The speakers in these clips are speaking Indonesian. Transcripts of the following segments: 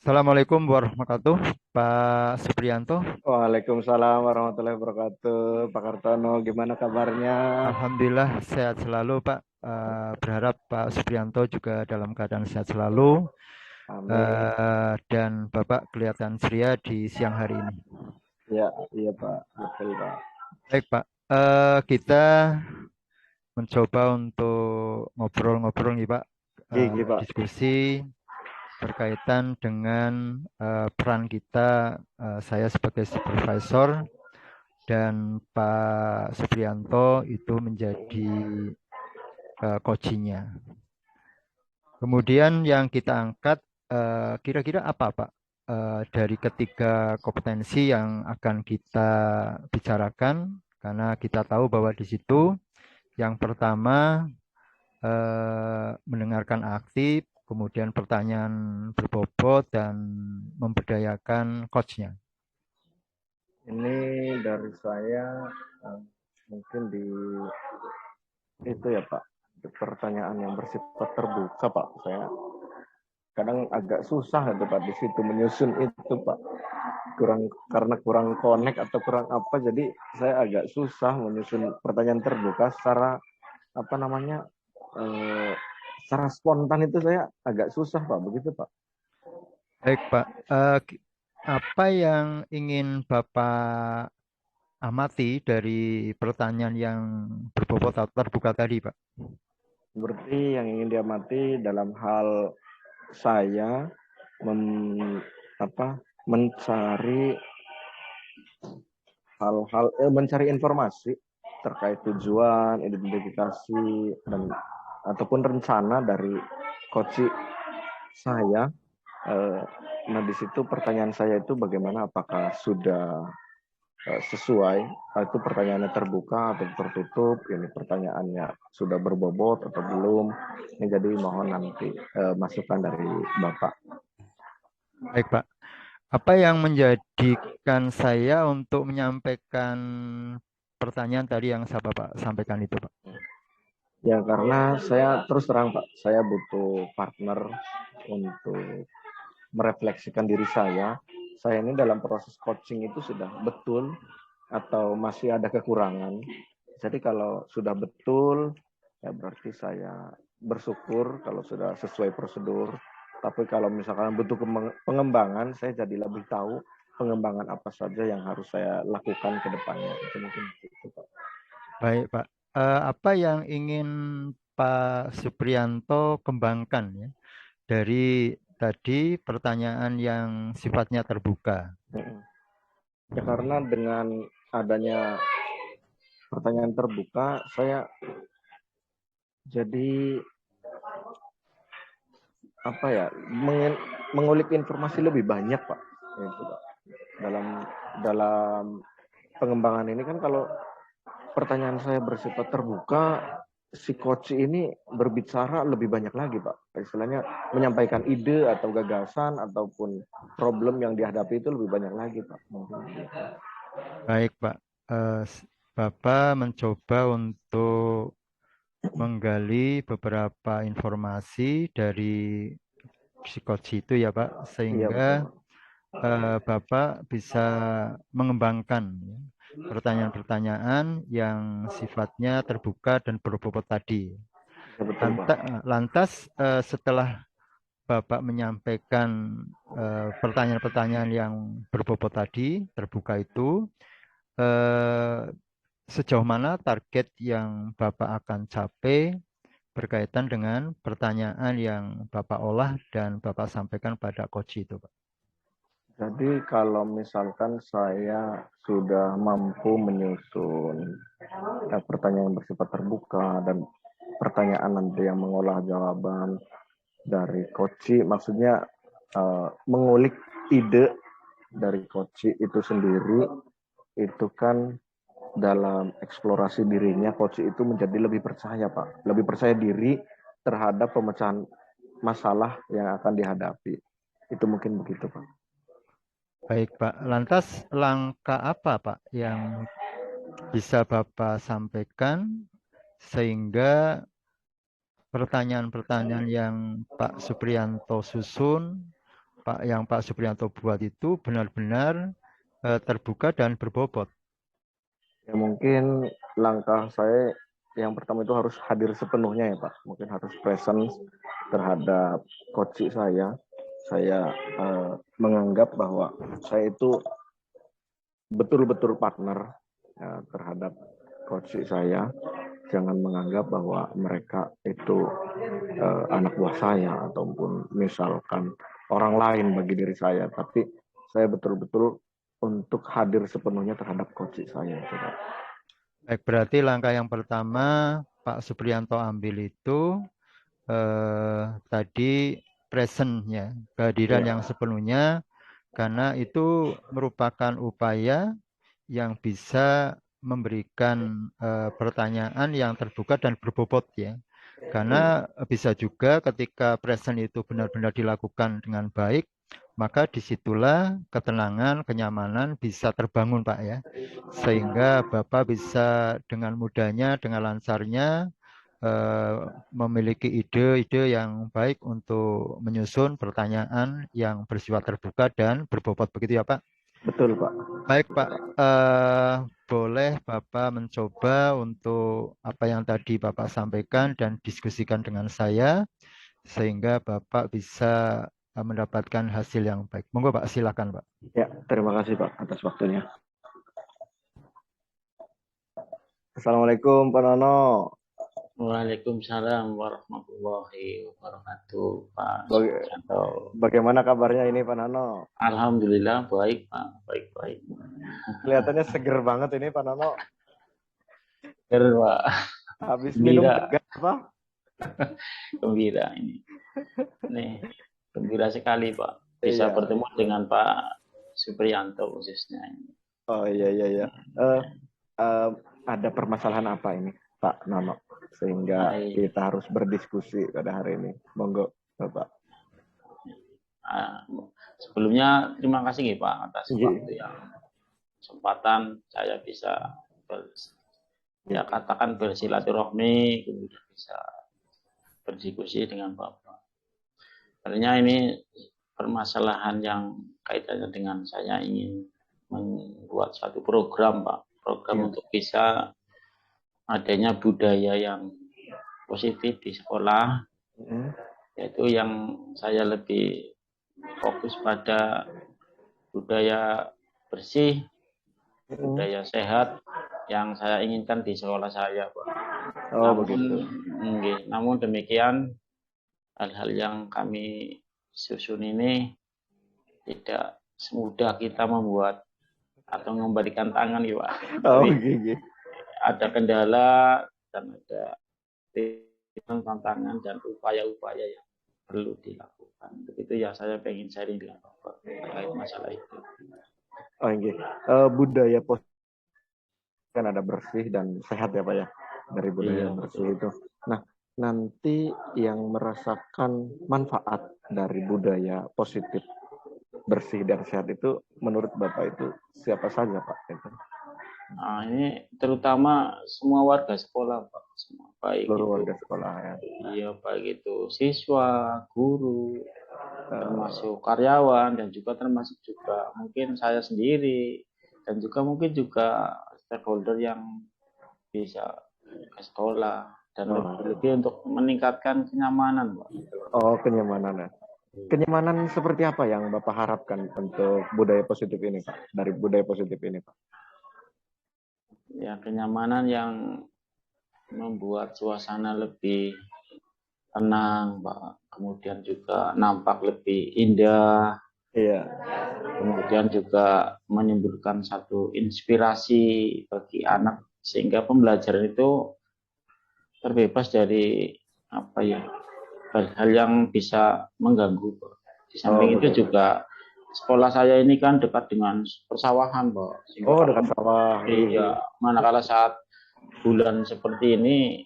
Assalamualaikum warahmatullahi wabarakatuh, Pak Supriyanto. Waalaikumsalam warahmatullahi wabarakatuh. Pak Kartono, gimana kabarnya? Alhamdulillah sehat selalu, Pak. Berharap Pak Supriyanto juga dalam keadaan sehat selalu. Amin. Dan Bapak kelihatan ceria di siang hari ini. Ya, iya Pak. Betul Pak. Baik, Pak. Kita mencoba untuk ngobrol-ngobrol nih, Pak. Gigi Pak. Diskusi berkaitan dengan peran kita, saya sebagai supervisor dan Pak Supriyanto itu menjadi coachingnya. Kemudian yang kita angkat kira-kira apa Pak dari ketiga kompetensi yang akan kita bicarakan, karena kita tahu bahwa di situ yang pertama mendengarkan aktif, kemudian pertanyaan berbobot dan memberdayakan coachnya. Ini dari saya eh, mungkin di itu ya Pak. Pertanyaan yang bersifat terbuka Pak. Saya kadang agak susah itu Pak di situ menyusun itu Pak. Karena kurang connect atau kurang apa, jadi saya agak susah menyusun pertanyaan terbuka secara apa namanya, eh, secara spontan itu saya agak susah Pak, begitu Pak. Baik Pak, apa yang ingin Bapak amati dari pertanyaan yang berbobot atau terbuka tadi, Pak? Seperti yang ingin diamati dalam hal saya mem, mencari mencari informasi terkait tujuan, identifikasi dan ataupun rencana dari coach saya. Eh, nah di situ pertanyaan saya itu bagaimana, apakah sudah sesuai, itu pertanyaannya terbuka atau tertutup, ini pertanyaannya sudah berbobot atau belum, ini jadi mohon nanti masukan dari Bapak. Baik, Pak. Apa yang menjadikan saya untuk menyampaikan pertanyaan tadi yang saya Bapak sampaikan itu, Pak? Ya karena saya terus terang Pak, saya butuh partner untuk merefleksikan diri saya ini dalam proses coaching itu sudah betul atau masih ada kekurangan. Jadi kalau sudah betul, ya berarti saya bersyukur kalau sudah sesuai prosedur. Tapi kalau misalkan butuh pengembangan, saya jadi lebih tahu pengembangan apa saja yang harus saya lakukan ke depannya. Itu mungkin itu, Pak. Baik, Pak. Apa yang ingin Pak Supriyanto kembangkan ya dari tadi pertanyaan yang sifatnya terbuka? Ya karena dengan adanya pertanyaan terbuka, saya jadi apa ya, mengulik informasi lebih banyak Pak. Itu, Pak. Dalam dalam pengembangan ini kan, kalau pertanyaan saya bersifat terbuka, si coach ini berbicara lebih banyak lagi Pak. Istilahnya menyampaikan ide atau gagasan ataupun problem yang dihadapi itu lebih banyak lagi Pak. Mungkin gitu. Baik, Pak. Bapak mencoba untuk menggali beberapa informasi dari psikosi itu ya Pak, Iya betul sehingga Pak. Bapak bisa mengembangkan ya, pertanyaan-pertanyaan yang sifatnya terbuka dan berbobot tadi. Iya betul Pak. Lantas setelah Bapak menyampaikan pertanyaan-pertanyaan yang berbobot tadi, terbuka itu, eh, sejauh mana target yang Bapak akan capai berkaitan dengan pertanyaan yang Bapak olah dan Bapak sampaikan pada coach itu, Pak? Jadi kalau misalkan saya sudah mampu menyusun pertanyaan yang bersifat terbuka dan pertanyaan nanti yang mengolah jawaban dari coach, maksudnya mengulik ide dari coach itu sendiri, itu kan dalam eksplorasi dirinya coach itu menjadi lebih percaya Pak, lebih percaya diri terhadap pemecahan masalah yang akan dihadapi. Itu mungkin begitu Pak. Baik, Pak. Lantas langkah apa, Pak, yang bisa Bapak sampaikan sehingga pertanyaan-pertanyaan yang Pak Supriyanto susun, yang Pak Supriyanto buat itu benar-benar terbuka dan berbobot. Ya mungkin langkah saya yang pertama itu harus hadir sepenuhnya ya Pak. Mungkin harus presence terhadap coach saya. Saya menganggap bahwa saya itu betul-betul partner ya, terhadap coach saya. Jangan menganggap bahwa mereka itu anak buah saya ataupun misalkan orang lain bagi diri saya. Tapi saya betul-betul untuk hadir sepenuhnya terhadap coach saya. Coba. Baik, berarti langkah yang pertama Pak Supriyanto ambil itu tadi present-nya, kehadiran yang Ya, sepenuhnya, karena itu merupakan upaya yang bisa memberikan pertanyaan yang terbuka dan berbobot ya. Karena bisa juga ketika present itu benar-benar dilakukan dengan baik, maka disitulah ketenangan, kenyamanan bisa terbangun Pak ya. Sehingga Bapak bisa dengan mudahnya, dengan lancarnya memiliki ide-ide yang baik untuk menyusun pertanyaan yang bersifat terbuka dan berbobot begitu ya Pak. betul Pak. Baik Pak, boleh Bapak mencoba untuk apa yang tadi Bapak sampaikan dan diskusikan dengan saya sehingga Bapak bisa mendapatkan hasil yang baik. Monggo Pak, silakan Pak. Ya, terima kasih Pak atas waktunya. Assalamualaikum Pak Nono. Waalaikumsalam warahmatullahi wabarakatuh, Pak Baga Supriyanto. Bagaimana kabarnya ini Pak Nono? Alhamdulillah baik, Pak. Baik-baik. Kelihatannya seger banget ini Pak Nono. Seger, Pak. Habis minum Gembira. segar apa? Gembira ini. Nih, gembira sekali, Pak. Bisa Iya. bertemu dengan Pak Supriyanto khususnya. Oh iya. Ada permasalahan apa ini Pak Nono? Sehingga Baik. kita harus berdiskusi pada hari ini. Monggo Bapak. Sebelumnya terima kasih nih, Pak atas waktu yang kesempatan saya bisa ya katakan bersilaturahmi, kemudian bisa berdiskusi dengan Bapak. Artinya ini permasalahan yang kaitannya dengan saya ingin membuat satu program, Pak. Program untuk bisa adanya budaya yang positif di sekolah, yaitu yang saya lebih fokus pada budaya bersih, budaya sehat yang saya inginkan di sekolah saya, Pak. Namun demikian, hal-hal yang kami susun ini tidak semudah kita membuat atau memberikan tangan ya Pak. Ada kendala dan ada tantangan dan upaya-upaya yang perlu dilakukan. Begitu ya, saya pengen sharing dengan Bapak terkait masalah itu. Budaya positif kan ada bersih dan sehat ya Pak ya, dari budaya bersih itu. Nah, nanti yang merasakan manfaat dari budaya positif bersih dan sehat itu menurut Bapak itu siapa saja Pak? Nah, ini terutama semua warga sekolah Pak, semua baik seluruh warga sekolah ya. Iya, baik itu siswa, guru, termasuk karyawan dan juga termasuk juga mungkin saya sendiri dan juga mungkin juga stakeholder yang bisa ke sekolah dan lebih untuk meningkatkan kenyamanan, Pak. Oh, kenyamanan ya. Kenyamanan seperti apa yang Bapak harapkan untuk budaya positif ini, Pak? Dari budaya positif ini, Pak? Ya, kenyamanan yang membuat suasana lebih tenang, Pak. Kemudian juga nampak lebih indah. Iya. Kemudian juga menimbulkan satu inspirasi bagi anak sehingga pembelajaran itu terbebas dari apa ya hal-hal yang bisa mengganggu. Di samping itu juga sekolah saya ini kan dekat dengan persawahan, Pak. Dekat sawah. Iya, manakala saat bulan seperti ini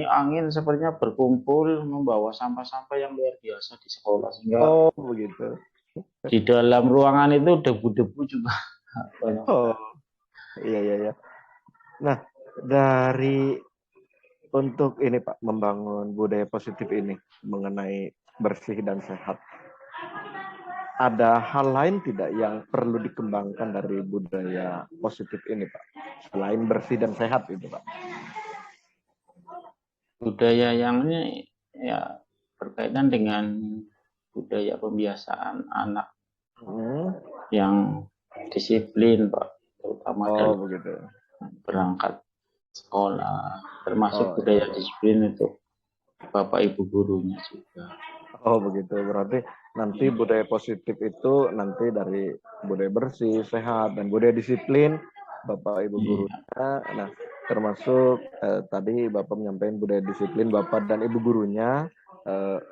angin sepertinya berkumpul membawa sampah-sampah yang luar biasa di sekolah sehingga begitu. Di dalam ruangan itu debu-debu juga. Iya. Nah, dari untuk ini Pak, membangun budaya positif ini mengenai bersih dan sehat. ada hal lain tidak yang perlu dikembangkan dari budaya positif ini, Pak? Selain bersih dan sehat itu, Pak. Budaya yang ini ya berkaitan dengan budaya pembiasaan anak yang disiplin, Pak, terutama dalam begitu. berangkat sekolah, termasuk budaya disiplin itu Bapak Ibu gurunya juga. Oh begitu, berarti nanti budaya positif itu nanti dari budaya bersih, sehat, dan budaya disiplin Bapak Ibu gurunya. Nah, termasuk tadi Bapak menyampaikan budaya disiplin Bapak dan Ibu gurunya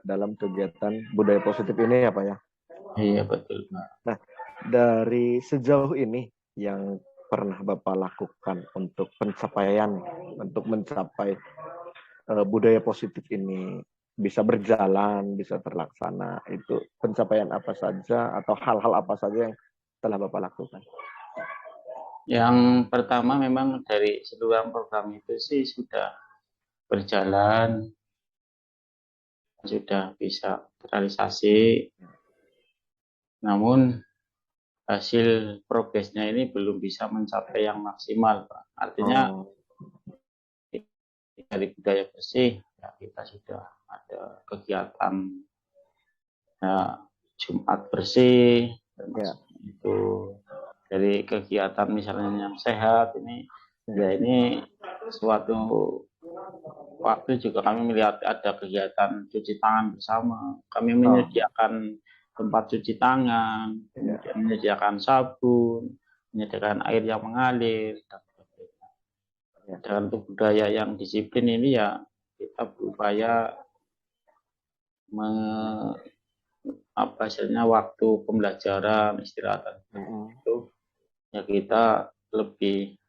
dalam kegiatan budaya positif ini ya Pak ya? Iya betul Pak. Nah, dari sejauh ini yang pernah Bapak lakukan untuk pencapaian, untuk mencapai budaya positif ini bisa berjalan, bisa terlaksana, itu pencapaian apa saja atau hal-hal apa saja yang telah Bapak lakukan? Yang pertama memang dari seluruh program itu sih sudah berjalan, sudah bisa terrealisasi, namun hasil progresnya ini belum bisa mencapai yang maksimal, Pak. Artinya dari budaya bersih ya kita sudah ada kegiatan ya, Jumat bersih itu dari kegiatan misalnya yang sehat ini ya ini suatu waktu juga kami melihat ada kegiatan cuci tangan bersama, kami menyediakan tempat cuci tangan, kemudian menyediakan sabun, menyediakan air yang mengalir dan sebagainya. Dan untuk budaya yang disiplin ini ya kita berupaya hasilnya waktu pembelajaran istirahat itu ya kita lebih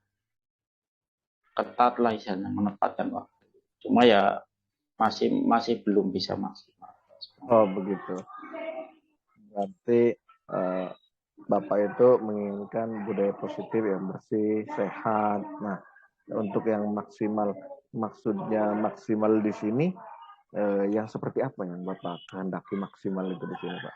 ketat lah istilahnya menempatkan waktu. Cuma ya masih belum bisa maksimal. Oh begitu. Berarti Bapak itu menginginkan budaya positif yang bersih, sehat. Nah, untuk yang maksimal, maksudnya maksimal di sini, yang seperti apa yang Bapak kehendaki maksimal itu di sini, Pak?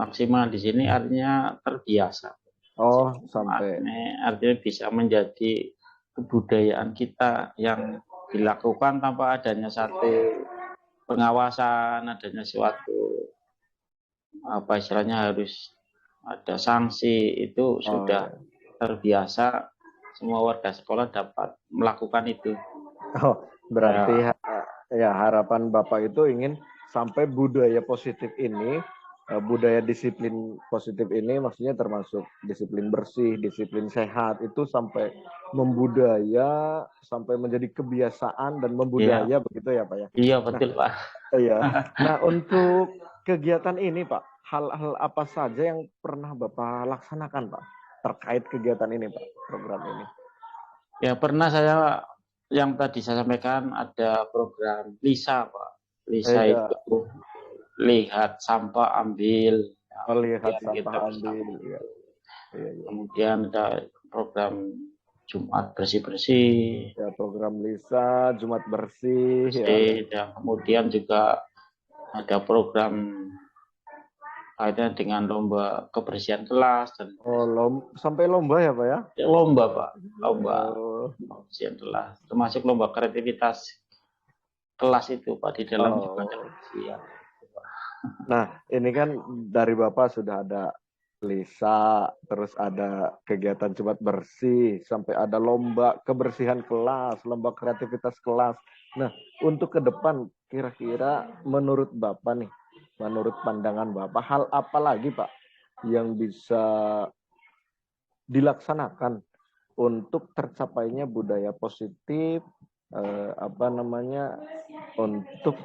Maksimal di sini artinya terbiasa. Oh, sampai. Artinya bisa menjadi kebudayaan kita yang dilakukan tanpa adanya satu pengawasan, adanya suatu apa istilahnya harus ada sanksi, itu sudah terbiasa, semua warga sekolah dapat melakukan itu. Oh, berarti ya harapan Bapak itu ingin sampai budaya positif ini, budaya disiplin positif ini maksudnya termasuk disiplin bersih, disiplin sehat itu sampai membudaya, sampai menjadi kebiasaan dan membudaya begitu ya Pak ya? Iya betul Pak. Iya. Nah untuk kegiatan ini Pak, hal-hal apa saja yang pernah Bapak laksanakan Pak terkait kegiatan ini Pak, program ini? Ya pernah saya yang tadi saya sampaikan ada program LISA Pak. LISA itu lihat sampah ambil. Lihat sampah ambil. Ya. Kemudian ada program Jumat bersih-bersih. Ya, program LISA, Jumat bersih. Dan kemudian juga ada program kaitannya dengan lomba kebersihan kelas. Dan sampai lomba ya Pak ya? Ya, lomba Pak, lomba kebersihan kelas. Termasuk lomba kreativitas kelas itu Pak di dalam kebersihan. Nah, ini kan dari Bapak sudah ada LISA, terus ada kegiatan Jumat bersih, sampai ada lomba kebersihan kelas, lomba kreativitas kelas. Nah, untuk ke depan, kira-kira menurut Bapak nih, menurut pandangan Bapak, hal apa lagi Pak yang bisa dilaksanakan untuk tercapainya budaya positif, untuk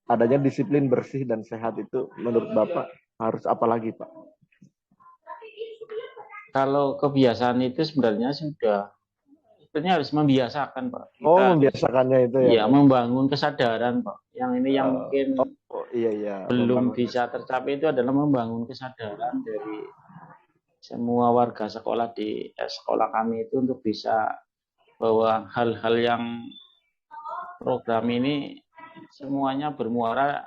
adanya disiplin bersih dan sehat itu menurut Bapak harus apa lagi Pak? Kalau kebiasaan itu sebenarnya sebenarnya harus membiasakan Pak. Kita membiasakannya itu ya? Iya, membangun kesadaran Pak. Yang ini yang mungkin belum bisa tercapai itu adalah membangun kesadaran dari semua warga sekolah di sekolah kami itu untuk bisa bahwa hal-hal yang program ini semuanya bermuara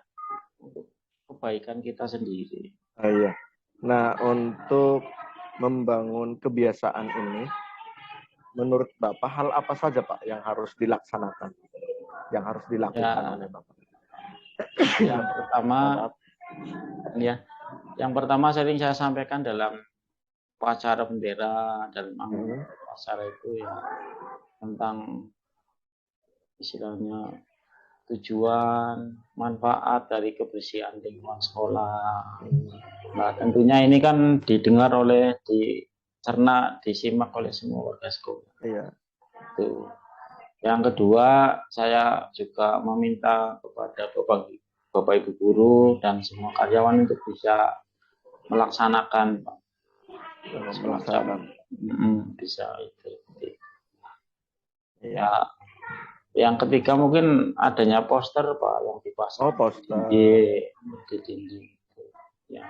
untuk kebaikan kita sendiri. Iya. Nah, untuk membangun kebiasaan ini, menurut Bapak hal apa saja Pak yang harus dilaksanakan, yang harus dilakukan Ya, oleh Bapak? yang pertama ya, yang pertama sering saya sampaikan dalam upacara bendera dan upacara itu ya tentang istilahnya tujuan, manfaat dari kebersihan lingkungan sekolah. Nah, tentunya ini kan didengar oleh, dicerna, disimak oleh semua warga sekolah. Iya. Itu. Yang kedua, saya juga meminta kepada Bapak Ibu guru dan semua karyawan untuk bisa melaksanakan semacam bisa itu. Iya. Ya, yang ketiga mungkin adanya poster Pak yang dipasang poster di dinding. Ya.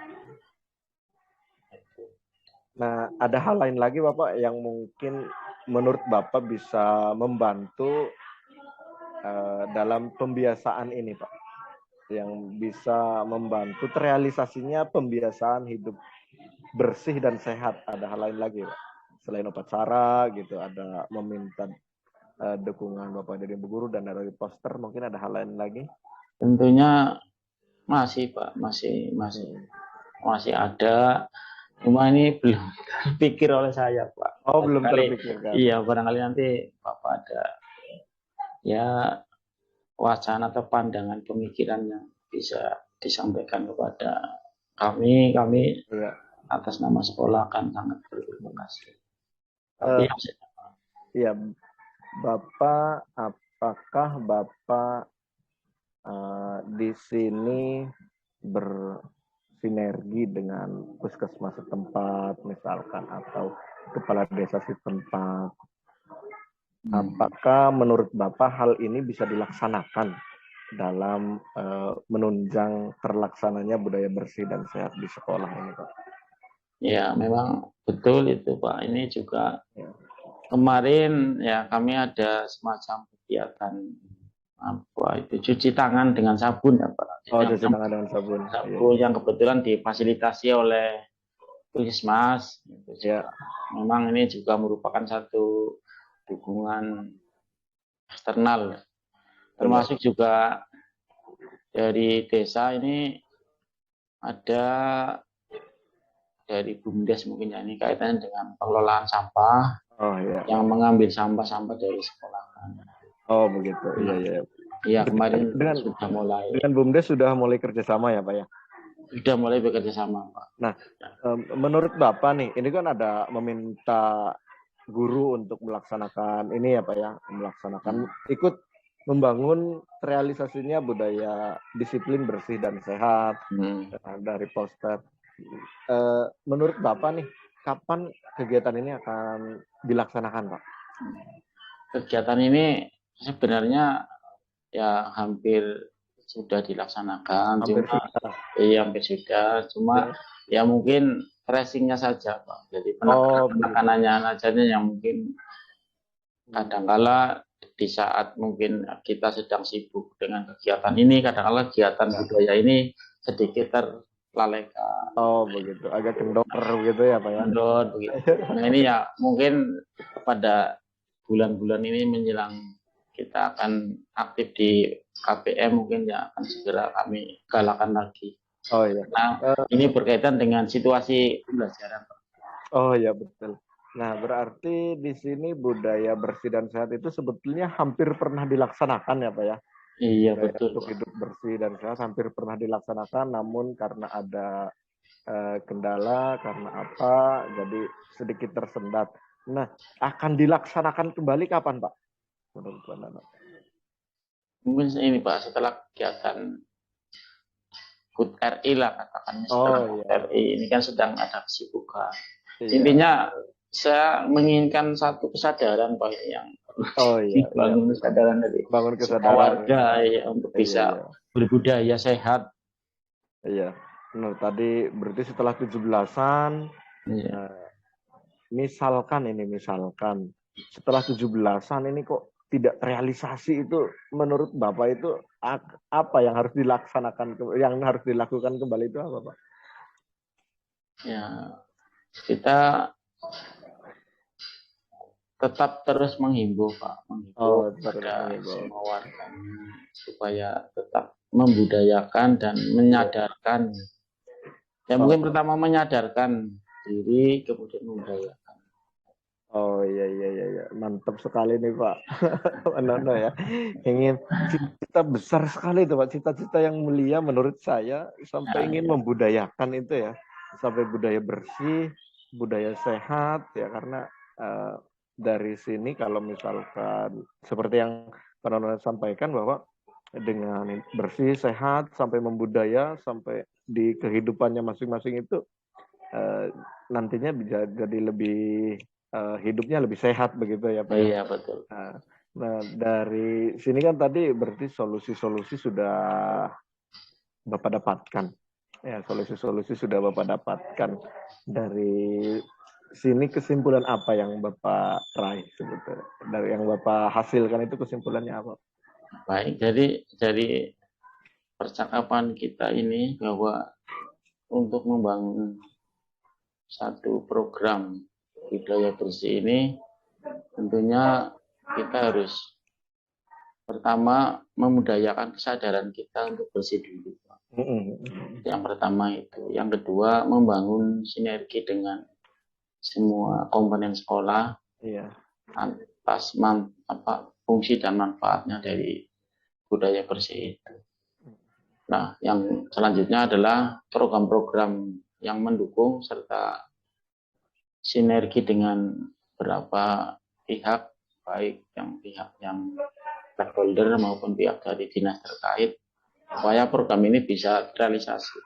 Nah, ada hal lain lagi Bapak yang mungkin menurut Bapak bisa membantu dalam pembiasaan ini Pak, yang bisa membantu terrealisasinya pembiasaan hidup bersih dan sehat. Ada hal lain lagi Pak, selain upacara gitu, ada meminta dukungan Bapak dari guru dan dari poster, mungkin ada hal lain lagi? Tentunya masih Pak, masih ada. Cuma ini belum terpikir oleh saya Pak. Oh, belum terpikirkan. Iya, barangkali nanti Bapak ada ya wacana atau pandangan pemikiran yang bisa disampaikan kepada kami ya. Atas nama sekolah akan sangat berterima kasih. Iya, Bapak, apakah Bapak di sini bersinergi dengan puskesmas setempat misalkan atau kepala desa setempat? Apakah menurut Bapak hal ini bisa dilaksanakan dalam menunjang terlaksananya budaya bersih dan sehat di sekolah ini, Pak? Ya, memang betul itu, Pak. Ini juga kemarin ya kami ada semacam kegiatan apa itu cuci tangan dengan sabun ya Pak. Oh, cuci tangan dengan sabun. Sabun yang kebetulan difasilitasi oleh Puskesmas. Ya. Memang ini juga merupakan satu dukungan eksternal. Termasuk juga dari desa ini ada dari BUMDes mungkin ya, ini kaitannya dengan pengelolaan sampah. Yang mengambil sampah-sampah dari sekolah. Oh begitu, iya. Iya, kemarin sudah mulai. Dengan BUMDes sudah mulai kerjasama ya Pak ya? Sudah mulai bekerja sama Pak. Nah, menurut Bapak nih, ini kan ada meminta guru untuk melaksanakan ini ya Pak ya, melaksanakan ikut membangun realisasinya budaya disiplin bersih dan sehat dari poster. Menurut Bapak nih, kapan kegiatan ini akan dilaksanakan Pak? Kegiatan ini sebenarnya ya hampir sudah dilaksanakan, hampir sudah, cuma ya mungkin tracingnya saja Pak. Jadi penekanannya saja yang mungkin kadangkala di saat mungkin kita sedang sibuk dengan kegiatan ini, kadangkala kegiatan budaya ini sedikit terlalaikan. Oh begitu, agak kendor gitu ya Pak ya? Kendor begitu. Nah ini ya mungkin pada bulan-bulan ini menjelang kita akan aktif di KPM mungkin ya akan segera kami galakan lagi. Oh iya. Nah ini berkaitan dengan situasi pembelajaran. Oh iya betul. Nah berarti di sini budaya bersih dan sehat itu sebetulnya hampir pernah dilaksanakan ya Pak ya? Iya betul. Untuk hidup bersih dan sehat hampir pernah dilaksanakan, namun karena ada kendala, karena apa, jadi sedikit tersendat. Nah, akan dilaksanakan kembali kapan Pak? Menurut Pak Nana? Mungkin ini Pak setelah kegiatan HUT RI lah katakan. Setelah HUT RI ini kan sedang ada kesibukan. Intinya saya menginginkan satu kesadaran Pak yang bangun kesadaran dari warga ya untuk bisa berbudaya sehat. Iya. Nah, tadi berarti setelah 17-an misalkan setelah 17-an ini kok tidak terrealisasi, itu menurut Bapak itu apa yang harus dilaksanakan, yang harus dilakukan kembali itu apa Pak? Ya, kita tetap terus menghimbau Pak, menghimbau terus kepada mengimbau. semua warga supaya tetap membudayakan dan menyadarkan. Ya mungkin pertama menyadarkan diri, kemudian membudayakan. Oh iya iya iya iya. Mantap sekali nih Pak Nono ya. Ingin cita besar sekali itu Pak, cita-cita yang mulia menurut saya sampai ingin membudayakan itu ya, sampai budaya bersih, budaya sehat ya, karena dari sini kalau misalkan seperti yang Pak Nono sampaikan bahwa dengan bersih, sehat, sampai membudaya, sampai di kehidupannya masing-masing itu nantinya bisa jadi lebih hidupnya lebih sehat begitu ya Pak ya. Iya betul. Nah dari sini kan tadi berarti solusi-solusi sudah Bapak dapatkan. Ya, solusi-solusi sudah Bapak dapatkan. Dari sini kesimpulan apa yang Bapak raih sebetulnya? Dari yang Bapak hasilkan itu kesimpulannya apa? Baik, jadi percakapan kita ini bahwa untuk membangun satu program budaya bersih ini tentunya kita harus pertama memudayakan kesadaran kita untuk bersih dulu. Yang pertama itu. Yang kedua membangun sinergi dengan semua komponen sekolah atas fungsi dan manfaatnya dari budaya bersih itu. Nah, yang selanjutnya adalah program-program yang mendukung serta sinergi dengan beberapa pihak, baik pihak yang stakeholder maupun pihak dari dinas terkait, supaya program ini bisa terrealisasi.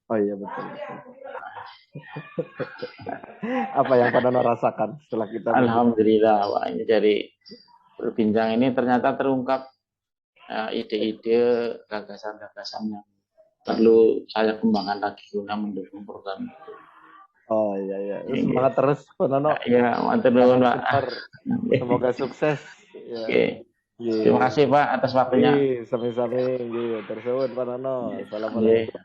Oh iya betul. Apa yang Pak Nono rasakan setelah kita? Alhamdulillah, Pak, ini dari berbincang ini ternyata terungkap ide-ide, gagasan-gagasan yang perlu saya kembangkan lagi guna mendukung program itu. Oh iya iya. Semangat terus Pak Nono. Iya, mantap nuwun Pak. Semoga sukses. Ya. Oke. Terima kasih Pak atas waktunya. Sami-sami nggih, tersuwun Pak Nono. Assalamualaikum.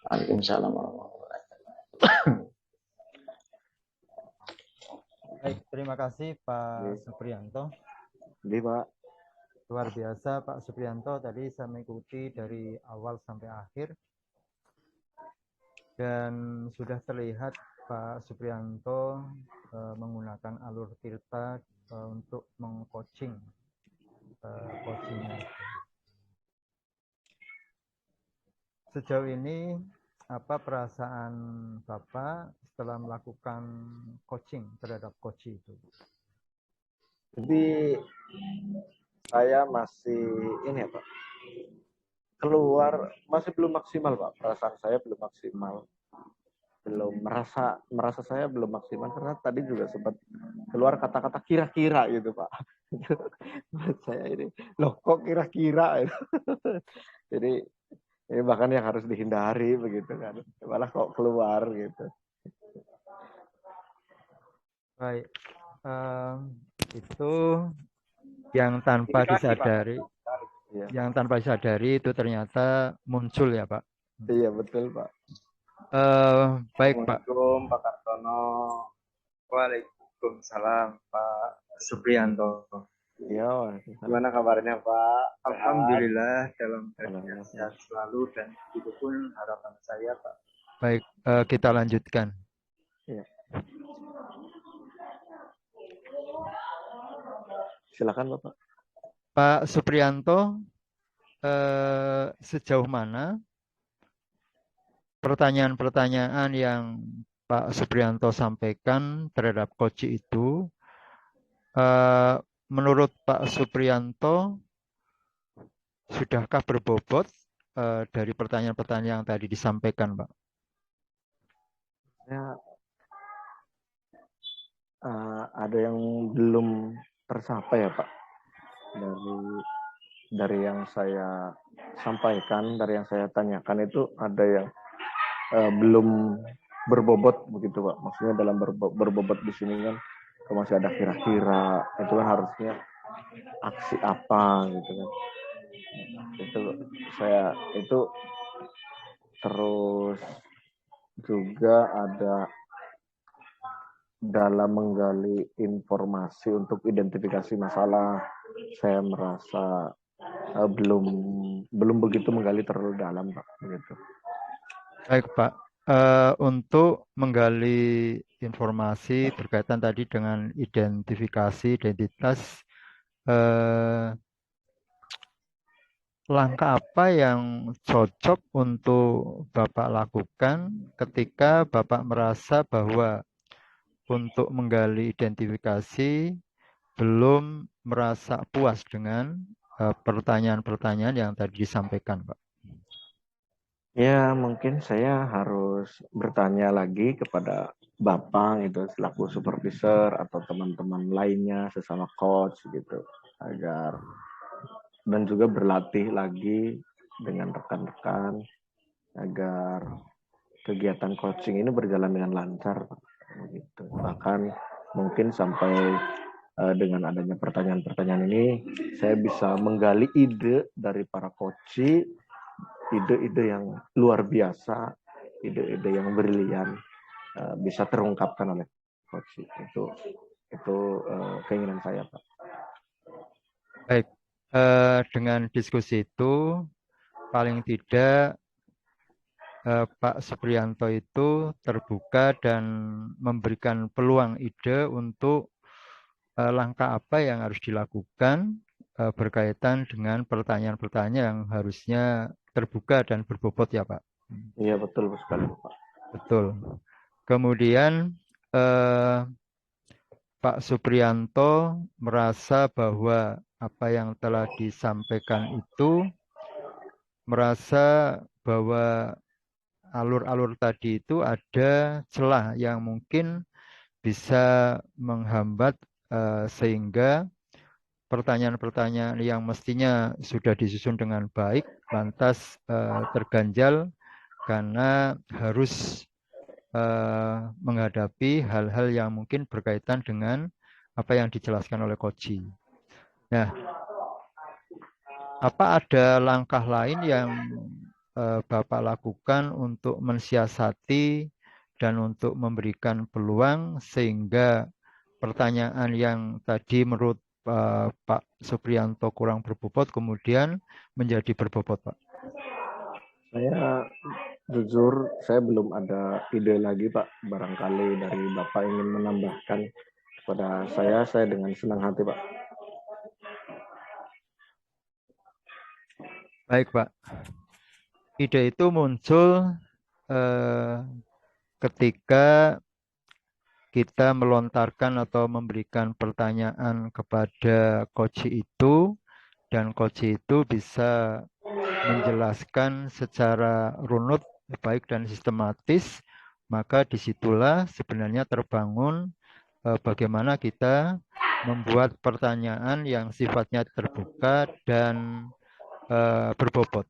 Waalaikumsalam warahmatullahi wabarakatuh. Baik, terima kasih Pak Supriyanto. Nggih, Pak. Luar biasa Pak Supriyanto, tadi saya mengikuti dari awal sampai akhir. Dan sudah terlihat Pak Supriyanto menggunakan alur Tirta untuk mengcoaching coachingnya. Sejauh ini apa perasaan Bapak setelah melakukan coaching terhadap coach itu? Jadi saya masih ini ya Pak, keluar masih belum maksimal Pak, perasaan saya belum maksimal, belum merasa saya belum maksimal karena tadi juga sempat keluar kata-kata kira-kira gitu Pak. Saya ini loh kok kira-kira gitu. Jadi ini bahkan yang harus dihindari begitu kan, malah kok keluar gitu. Baik, itu yang tanpa disadari, yang tanpa disadari itu ternyata muncul ya Pak. Iya betul Pak. Baik Pak. Assalamualaikum Pak Kartono. Waalaikumsalam Pak Supriyanto. Iya. Gimana kabarnya Pak? Alhamdulillah dalam keadaan sehat selalu dan itu pun harapan saya Pak. Baik, kita lanjutkan. Iya. Silakan Bapak. Pak Supriyanto, sejauh mana pertanyaan-pertanyaan yang Pak Supriyanto sampaikan terhadap coach itu, menurut Pak Supriyanto, sudahkah berbobot dari pertanyaan-pertanyaan yang tadi disampaikan, Pak? Ya, ada yang belum tercapai ya Pak, dari yang saya sampaikan, dari yang saya tanyakan itu ada yang belum berbobot begitu Pak. Maksudnya dalam berbobot di sini kan masih ada kira-kira, itu kan harusnya aksi apa gitu kan. Itu saya itu terus juga ada dalam menggali informasi untuk identifikasi masalah. Saya merasa belum begitu menggali terlalu dalam, Pak. Begitu. Baik, Pak. Untuk menggali informasi berkaitan tadi dengan identifikasi identitas, langkah apa yang cocok untuk Bapak lakukan ketika Bapak merasa bahwa untuk menggali identifikasi belum merasa puas dengan pertanyaan-pertanyaan yang tadi disampaikan, Pak? Ya, mungkin saya harus bertanya lagi kepada Bapak itu selaku supervisor atau teman-teman lainnya sesama coach gitu, agar dan juga berlatih lagi dengan rekan-rekan agar kegiatan coaching ini berjalan dengan lancar, Pak. Gitu. Bahkan mungkin sampai dengan adanya pertanyaan-pertanyaan ini saya bisa menggali ide dari para coach, ide-ide yang luar biasa, ide-ide yang brilian bisa terungkapkan oleh coach. Itu keinginan saya, Pak. Baik, dengan diskusi itu paling tidak Pak Supriyanto itu terbuka dan memberikan peluang ide untuk langkah apa yang harus dilakukan berkaitan dengan pertanyaan-pertanyaan yang harusnya terbuka dan berbobot ya, Pak. Iya, betul sekali, Pak. Betul. Kemudian Pak Supriyanto merasa bahwa apa yang telah disampaikan itu merasa bahwa alur-alur tadi itu ada celah yang mungkin bisa menghambat sehingga pertanyaan-pertanyaan yang mestinya sudah disusun dengan baik lantas terganjal karena harus menghadapi hal-hal yang mungkin berkaitan dengan apa yang dijelaskan oleh Koji. Nah, apa ada langkah lain yang Bapak lakukan untuk mensiasati dan untuk memberikan peluang sehingga pertanyaan yang tadi menurut Pak Supriyanto kurang berbobot kemudian menjadi berbobot, Pak? Saya jujur, saya belum ada ide lagi, Pak. Barangkali dari Bapak ingin menambahkan kepada saya dengan senang hati, Pak. Baik, Pak. Ide itu muncul ketika kita melontarkan atau memberikan pertanyaan kepada Koji itu dan Koji itu bisa menjelaskan secara runut, baik dan sistematis, maka disitulah sebenarnya terbangun bagaimana kita membuat pertanyaan yang sifatnya terbuka dan berbobot.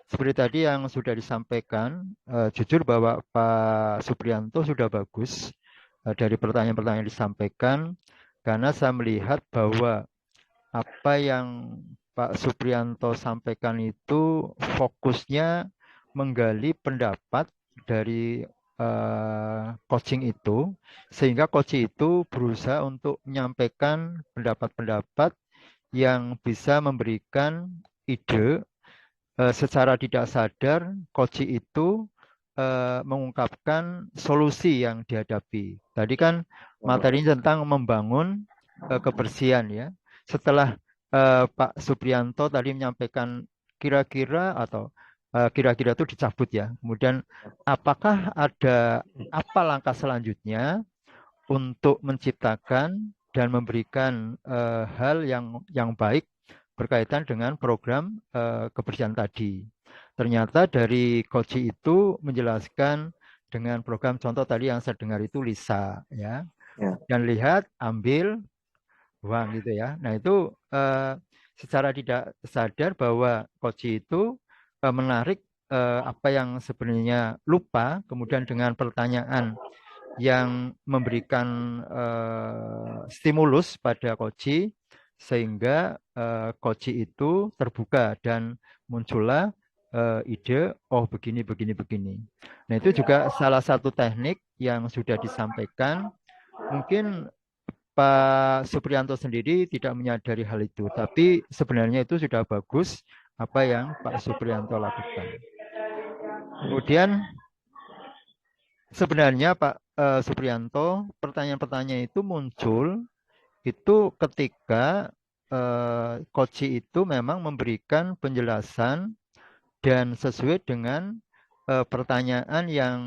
Seperti tadi yang sudah disampaikan, jujur bahwa Pak Supriyanto sudah bagus dari pertanyaan-pertanyaan yang disampaikan, karena saya melihat bahwa apa yang Pak Supriyanto sampaikan itu fokusnya menggali pendapat dari coaching itu, sehingga coaching itu berusaha untuk menyampaikan pendapat-pendapat yang bisa memberikan ide secara tidak sadar, Koji itu mengungkapkan solusi yang dihadapi. Tadi kan materi tentang membangun kebersihan ya. Setelah Pak Supriyanto tadi menyampaikan kira-kira atau kira-kira itu dicabut ya. Kemudian apakah ada apa langkah selanjutnya untuk menciptakan dan memberikan hal yang baik berkaitan dengan program kebersihan tadi. Ternyata dari Koji itu menjelaskan dengan program contoh tadi yang saya dengar itu Lisa ya. Dan lihat ambil uang gitu ya. Nah itu secara tidak sadar bahwa Koji itu menarik apa yang sebenarnya lupa, kemudian dengan pertanyaan yang memberikan stimulus pada Koji sehingga Koji itu terbuka dan muncullah ide, oh begini, begini, begini. Nah, itu juga salah satu teknik yang sudah disampaikan. Mungkin Pak Supriyanto sendiri tidak menyadari hal itu, tapi sebenarnya itu sudah bagus apa yang Pak Supriyanto lakukan. Kemudian sebenarnya Pak Supriyanto, pertanyaan-pertanyaan itu muncul itu ketika Koci itu memang memberikan penjelasan dan sesuai dengan pertanyaan yang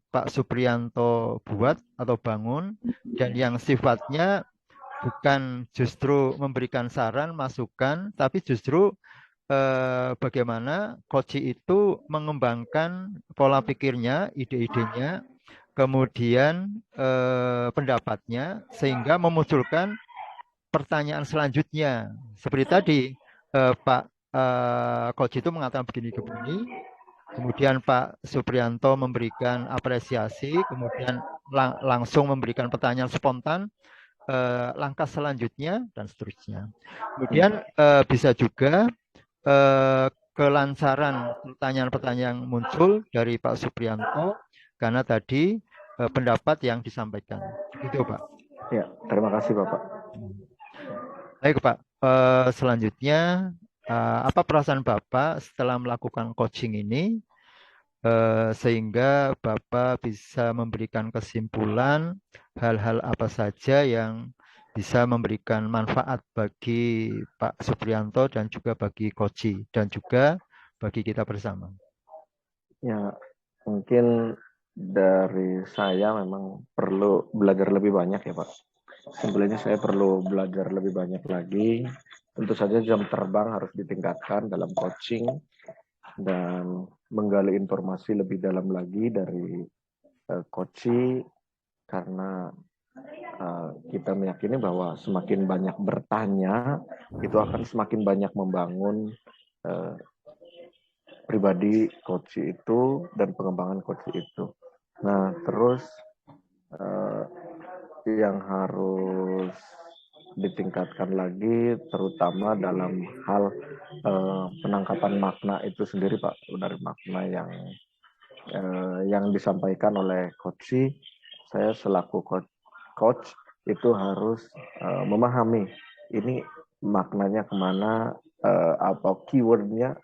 Pak Supriyanto buat atau bangun dan yang sifatnya bukan justru memberikan saran, masukan, tapi justru bagaimana Koci itu mengembangkan pola pikirnya, ide-idenya, kemudian pendapatnya, sehingga memunculkan pertanyaan selanjutnya. Seperti tadi, Pak Koci itu mengatakan begini-begini, kemudian Pak Supriyanto memberikan apresiasi, kemudian langsung memberikan pertanyaan spontan, langkah selanjutnya, dan seterusnya. Kemudian bisa juga kelancaran pertanyaan-pertanyaan yang muncul dari Pak Supriyanto, karena tadi pendapat yang disampaikan. Itu Pak. Ya, terima kasih Bapak. Baik Pak, selanjutnya apa perasaan Bapak setelah melakukan coaching ini sehingga Bapak bisa memberikan kesimpulan hal-hal apa saja yang bisa memberikan manfaat bagi Pak Supriyanto dan juga bagi Koci dan juga bagi kita bersama. Ya, mungkin dari saya memang perlu belajar lebih banyak ya Pak. Simpelnya saya perlu belajar lebih banyak lagi. Tentu saja jam terbang harus ditingkatkan dalam coaching dan menggali informasi lebih dalam lagi dari coaching, karena kita meyakini bahwa semakin banyak bertanya itu akan semakin banyak membangun pribadi coach itu dan pengembangan coach itu. Nah, terus yang harus ditingkatkan lagi terutama dalam hal penangkapan makna itu sendiri Pak, dari makna yang disampaikan oleh coach. Saya selaku coach itu harus memahami ini maknanya kemana, atau keywordnya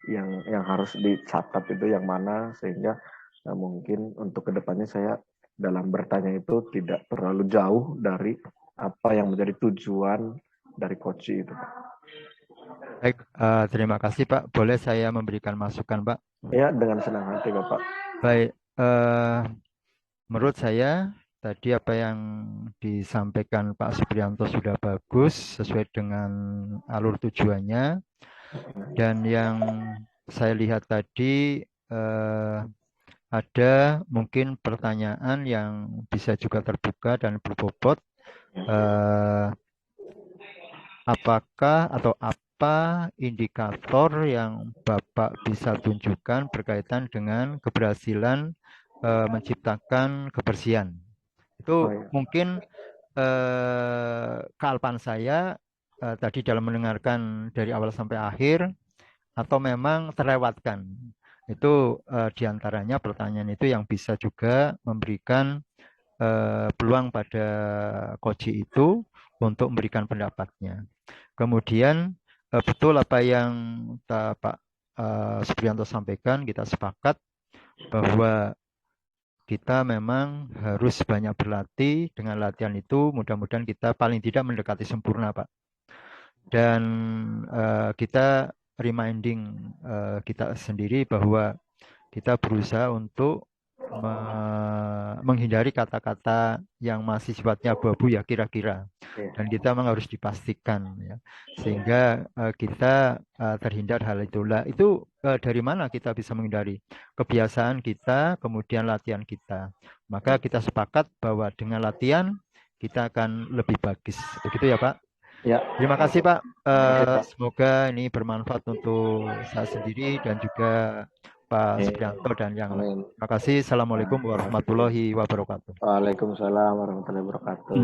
yang harus dicatat itu yang mana, sehingga mungkin untuk kedepannya saya dalam bertanya itu tidak terlalu jauh dari apa yang menjadi tujuan dari coach itu. Baik, terima kasih Pak. Boleh saya memberikan masukan Pak? Ya, dengan senang hati Bapak. Baik, menurut saya tadi apa yang disampaikan Pak Supriyanto sudah bagus sesuai dengan alur tujuannya, dan yang saya lihat tadi ada mungkin pertanyaan yang bisa juga terbuka dan berbobot. Apakah atau apa indikator yang Bapak bisa tunjukkan berkaitan dengan keberhasilan menciptakan kebersihan? Itu mungkin kealpaan saya tadi dalam mendengarkan dari awal sampai akhir, atau memang terlewatkan. Itu diantaranya pertanyaan itu yang bisa juga memberikan peluang pada Koji itu untuk memberikan pendapatnya. Kemudian betul apa yang Pak Supriyanto sampaikan, kita sepakat bahwa kita memang harus banyak berlatih. Dengan latihan itu mudah-mudahan kita paling tidak mendekati sempurna Pak. Dan kita reminding kita sendiri bahwa kita berusaha untuk menghindari kata-kata yang masih sifatnya abu-abu ya kira-kira, dan kita memang harus dipastikan ya, sehingga kita terhindar hal itulah. Itu dari mana kita bisa menghindari? Kebiasaan kita, kemudian latihan kita. Maka kita sepakat bahwa dengan latihan kita akan lebih bagus. Begitu ya Pak? Ya. Terima kasih Pak. Semoga ini bermanfaat untuk saya sendiri dan juga Pak Supriyanto dan yang lain. Terima kasih. Assalamualaikum warahmatullahi wabarakatuh. Waalaikumsalam warahmatullahi wabarakatuh.